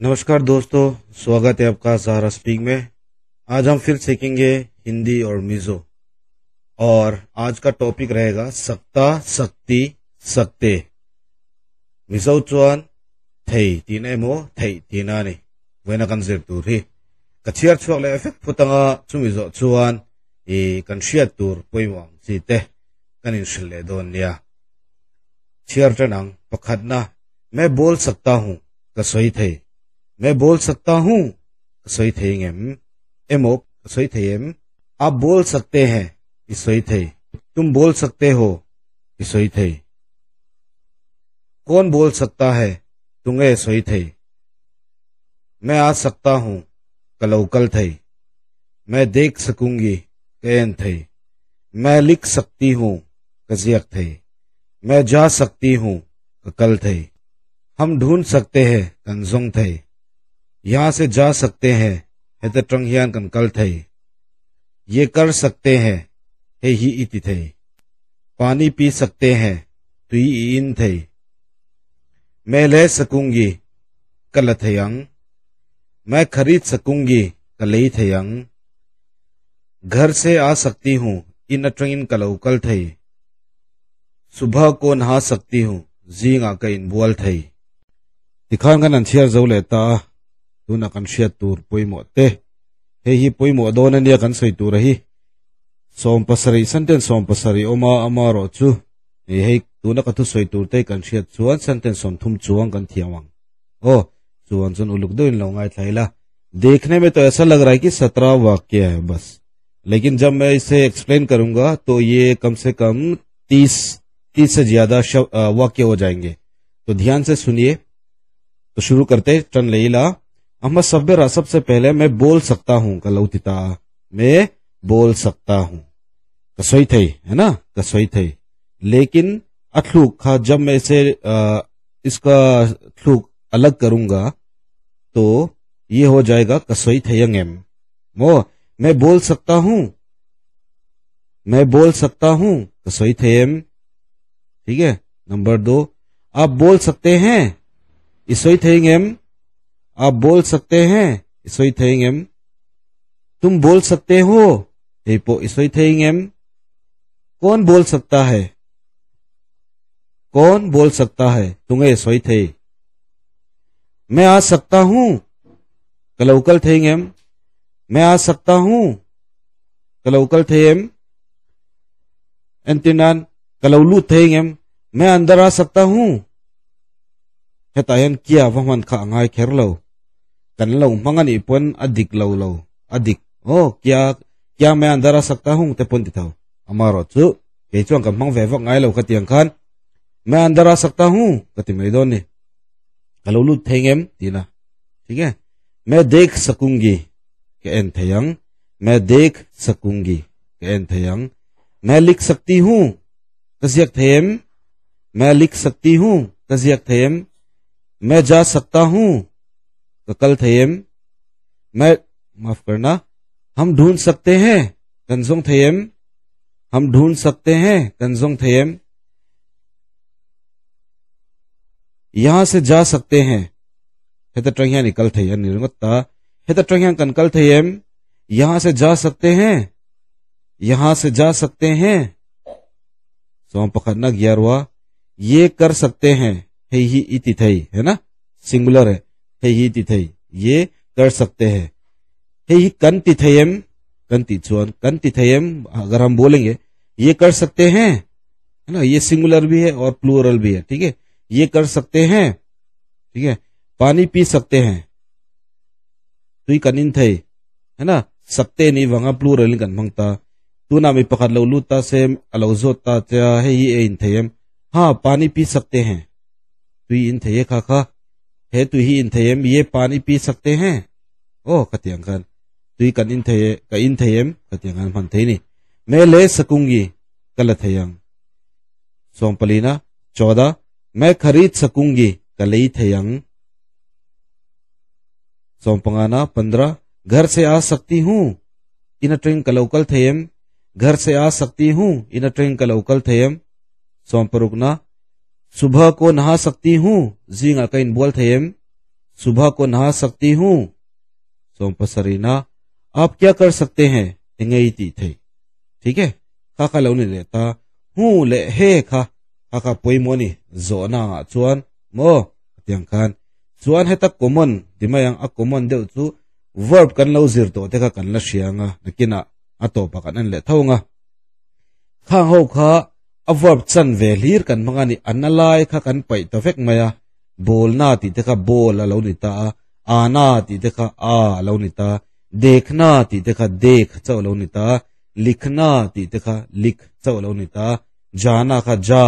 नमस्कार दोस्तों, स्वागत है आपका सहारा स्पीक में। आज हम फिर सीखेंगे हिंदी और मिजो। और आज का टॉपिक रहेगा सकता, सकती, सकते। मिजो चुआन थई तीने मो थई तीनाने वेना कंजर टूर ही कचियर छुक ले इफेक्ट फुतंगा चु मिजो चुआन ए कंशिया टूर पोइवांग सीते कनिन शिले दोनिया चियर टनंग पखदना मैं बोल सकता हूँ कसोई थे। मैं बोल सकता हूँ कसोई थेंगेम एमो कसोई थेम। आप बोल सकते हैं इसोई थे। तुम बोल सकते हो इसोई थे। कौन बोल सकता है तुम्हें सोई थे। मैं आ सकता हूँ कलौकल थे। मैं देख सकूंगी कैन थे। मैं लिख सकती हूँ कजियक थे। मैं जा सकती हूँ कल थे। हम ढूंढ सकते हैं कंजोंग थे। यहां से जा सकते हैं हेतट्रंगियान कनकल थे। ये कर सकते हैं हे ही इति थे। पानी पी सकते हैं तो ही इन थे। मैं ले सकूंगी कल थयंग। मैं खरीद सकूंगी कलई थयंग। घर से आ सकती हूँ इन ट्रेन कलौकल थे। सुबह को नहा सकती हूँ जींग आका इन बुअल थे। दिखान का नंशिया जो लेता तू न कंशिया तूर पोई मोते हे ही पोई मो दोन निया कंसई तू रही सोम पसरी संतेन सोम पसरी ओमा अमारो चु हे तू न कथु सोई तूर ते कंशिया चुअन संतेन सोम थुम चुअंग कन थियावांग ओ चुअन सुन उलुक दो इन लोंगाई थैला। देखने में तो ऐसा लग रहा है कि 17 वाक्य है बस, लेकिन जब मैं इसे एक्सप्लेन करूंगा तो ये कम से कम 30 से ज्यादा वाक्य हो जाएंगे। तो ध्यान से सुनिए। तो शुरू करते टन लेला अहमद सब्बेरा। सबसे पहले मैं बोल सकता हूँ कलौतिता। मैं बोल सकता हूँ कसोई थे है ना, कसोई थे। लेकिन अथलूक खा जब मैं इसे इसका अथलूक अलग करूंगा तो ये हो जाएगा कसोई थयंगेम मो। मैं बोल सकता हूँ, मैं बोल सकता हूँ कसोई थेम। ठीक है। नंबर 2, आप बोल सकते हैं इसोई थेंगेम। आप बोल सकते हैं इसोई थेंगेम। तुम बोल सकते हो हेपो इसोई थेंगेम। कौन बोल सकता है, कौन बोल सकता है तुम्हें सोई थे। मैं आ सकता हूं कलौकल थेंगेम। मैं आ सकता हूं कलौकल थेम। एंटिनान कलौलू थेंगेम। मैं अंदर आ सकता हूं हेतायन किया वमन खा अंगाई खेर लो कन लो मंगन इपन अधिक लो लो अधिक ओ क्या मैं अंदर आ सकता हूं ते पुन तिथाओ अमारो चु के चुंग कम मंग वेवक ngai लो कतियं खान। मैं अंदर आ सकता हूं कति मैदोन ने कलौलू थेंगेम तीना। ठीक है। मैं देख सकूंगी के एन थयंग। मैं देख सकूंगी के एन थयंग। मैं लिख सकती हूं कजियक थेम। मैं लिख सकती हूं कजियक थेम। मैं जा सकता हूं कल थेम। मैं माफ करना, हम ढूंढ सकते हैं कंजोंग थेम। हम ढूंढ सकते हैं कंजोंग थेम। यहां से जा सकते हैं हेतट्रंगिया निकल थे निर्मत्ता हेतट्रंगिया कनकल थेम। यहां से जा सकते हैं, यहां से जा सकते हैं सोम पखना 11वां। ये कर सकते हैं हे ही इति थई है ना, सिंगुलर है हे ही इति थई। ये कर सकते हैं हे ही कंति थयम। कंति चुअन कंति थयम अगर हम बोलेंगे ये कर सकते हैं है ना, ये सिंगुलर भी है और प्लूरल भी है। ठीक है। ये कर सकते हैं। ठीक है। पानी पी सकते हैं तुई कनिन थे है ना, सकते नहीं वहां प्लूरल कन मंगता तू ना मी पकड़ लो लूता से अलौजोता चा है ये इन थयम। हाँ पानी पी सकते हैं तुई इन थे खाखा है तु ही इन थयम। ये पानी पी सकते हैं ओ कतियंकन तुई कनिन थे का इन थयम कतियंकन मन थे नहीं। मैं ले सकूंगी कल थयंग सोमपलीना। 14, मैं खरीद सकूंगी कलई थयंग सोमपंगाना। 15, घर से आ सकती हूं इन ट्रेन कलौकल थयम। घर से आ सकती हूं इन ट्रेन कलौकल थयम सोमपरुकना। सुबह को नहा सकती हूं जींगा का इन बोल थयम। सुबह को नहा सकती हूँ सोमपसरीना आप क्या कर सकते हैं इंगई ती थे ठीक है खा लो नहीं लेता हूँ ले हे खा पोई मोनी जोना चुन मो त्यंग खान चुन है तक common दिमायang a common deu chu verb kan lo zir to te kan la hrianga nakina atopa kan an le thonga khang ho kha a verb chan ve hlir kan mangani analai kha kan pai to vek maya bolna ti te kha bol a lo ni ta ana ti te kha a lo ni ta dekhna ti te kha dekh chaw lo ni ta likhna ti te kha likh chaw lo ni ta jana kha ja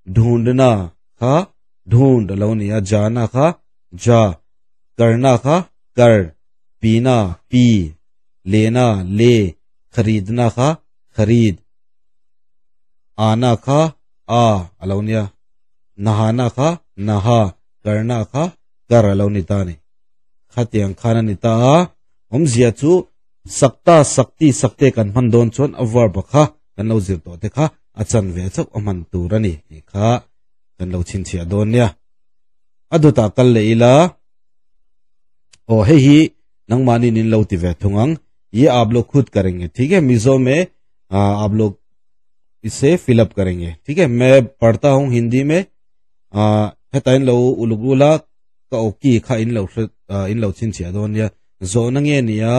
ढूंढना kha ढूंढ lo ni ya jana kha जा करना खा कर पीना P लेना ले खरीदना खा खरीद आना खा आ अलौनिया नहाना खा नहा करना खा कर अलौनिता ने खतियंग खाना निता हम जियाचु सकता सकती सकते कन मन दोन चोन अवर बखा कन लो जिर तो देखा अचन वे चक अमन तुरनी खा कन लो छिनछिया दोन्या अदुता कल लेला ओ है ही नंग मानी निन लौती वैथुंगंग ये आप लोग खुद करेंगे ठीक है मिजो में आप लोग इसे फिलअप करेंगे ठीक है मैं पढ़ता हूँ हिंदी में है लो उलुगुला का ओकी खा इन लो छिनछिया दोन्या जो नंगे निया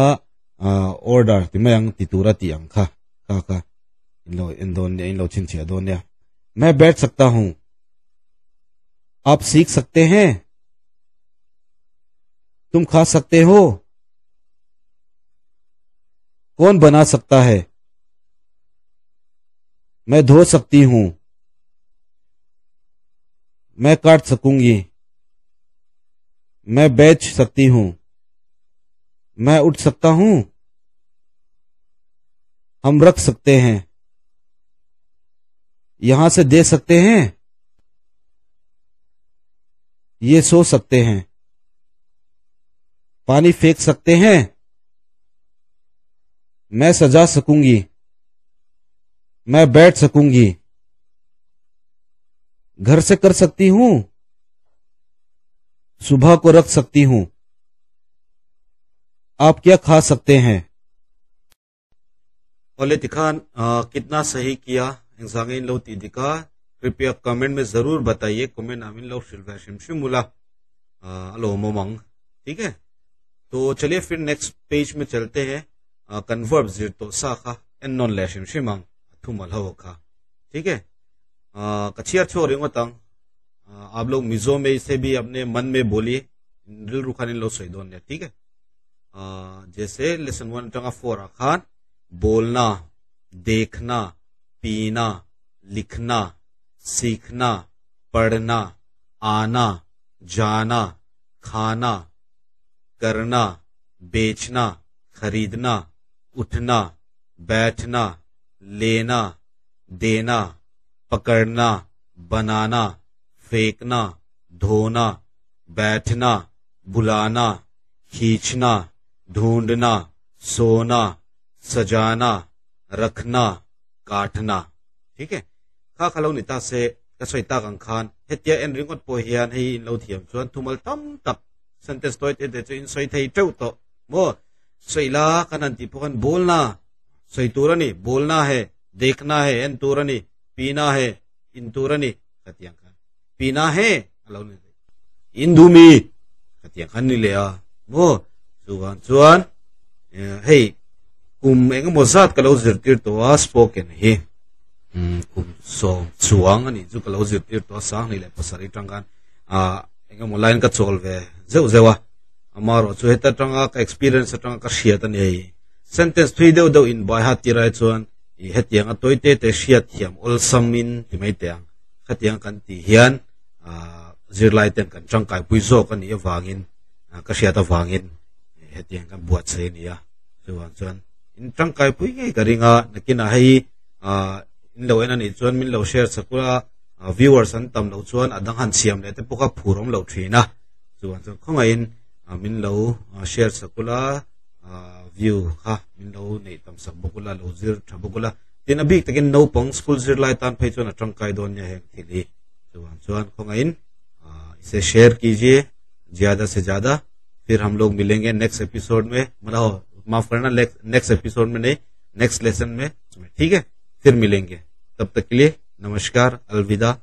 ऑर्डर तिमयंग तितुरा तियंग खा इन लो छिनछिया दोन्या मैं बैठ सकता हूँ आप सीख सकते हैं तुम खा सकते हो कौन बना सकता है मैं धो सकती हूं मैं काट सकूंगी मैं बेच सकती हूं मैं उठ सकता हूं हम रख सकते हैं यहां से दे सकते हैं ये सो सकते हैं पानी फेंक सकते हैं मैं सजा सकूंगी मैं बैठ सकूंगी घर से कर सकती हूं सुबह को रख सकती हूं आप क्या खा सकते हैं ओले तिखान कितना सही किया इंसांगिन लो तिदिका कृपया कमेंट में जरूर बताइए कमेंट आमिन लो शिमशिमुला अलो मोमंग ठीक है तो चलिए फिर नेक्स्ट पेज में चलते हैं कन्वर्ब जिर तो साखा एन नॉन ले शिमशिमंग थुमल हो खा ठीक है कचियर छोरिंगो तंग आप लोग मिजो में इसे भी अपने मन में बोलिए दिल रुखाने लो सईदोन ने ठीक है जैसे लेसन 1 टंगा 4 खान बोलना देखना पीना लिखना सीखना पढ़ना आना जाना खाना करना बेचना खरीदना उठना बैठना लेना देना पकड़ना बनाना फेंकना धोना बैठना बुलाना खींचना ढूंढना सोना सजाना रखना काटना ठीक है खा खलो निता से कसोइता गंखान हेतिया एन रिंगोट पोहियान हे इन लो थियम चोन थुमल तम तक सेंटेंस तोय ते इन सोइ थै टौ तो मो सोइला कनंती पोकन बोलना सोइ तुरनी बोलना है देखना है एन तुरनी पीना है इन तुरनी कतियां खान पीना है अलो ने इंदुमी कतियां खान नि लेया मो चुवान हे कुम एंग मोजात कलो जिरतिर तो स्पोकन हे कुम सो चुवांग नि जु कलो जिरतिर तो सांग नि ले पसरी टंगान एंग मोलाइन का चोलवे जेवा अमारो चु हेता टंगा का एक्सपीरियंस टंगा का शिया तने सेंटेंस थ्री दो इन बाय हाती राय चोन इ हेतियांग तोइते ते शिया थियम ऑल समिन तिमैत्यांग खतियांग kan ti hian zirlai ten kan changkai puizo kan ni wangin ka sia ta wangin hetiang kan buat se ni ya chuan in changkai pui nge karinga nakina hei in lo ena ni chuan min lo share sakula viewers an tam lo chuan adang han siam le te poka phurom lo thina chuan khonga in min lo share sakula view ha min lo nei tam sak bokula lo zir thabukula tin abik takin no pong school zir lai tan phei chuan atangkai don nya heng thili chuan khonga in इसे share कीजिए ज्यादा से ज्यादा। फिर हम लोग मिलेंगे next episode में, मतलब माफ करना, नेक्स्ट एपिसोड में नहीं, नेक्स्ट लेसन में, ठीक है। फिर मिलेंगे, तब तक के लिए नमस्कार, अलविदा।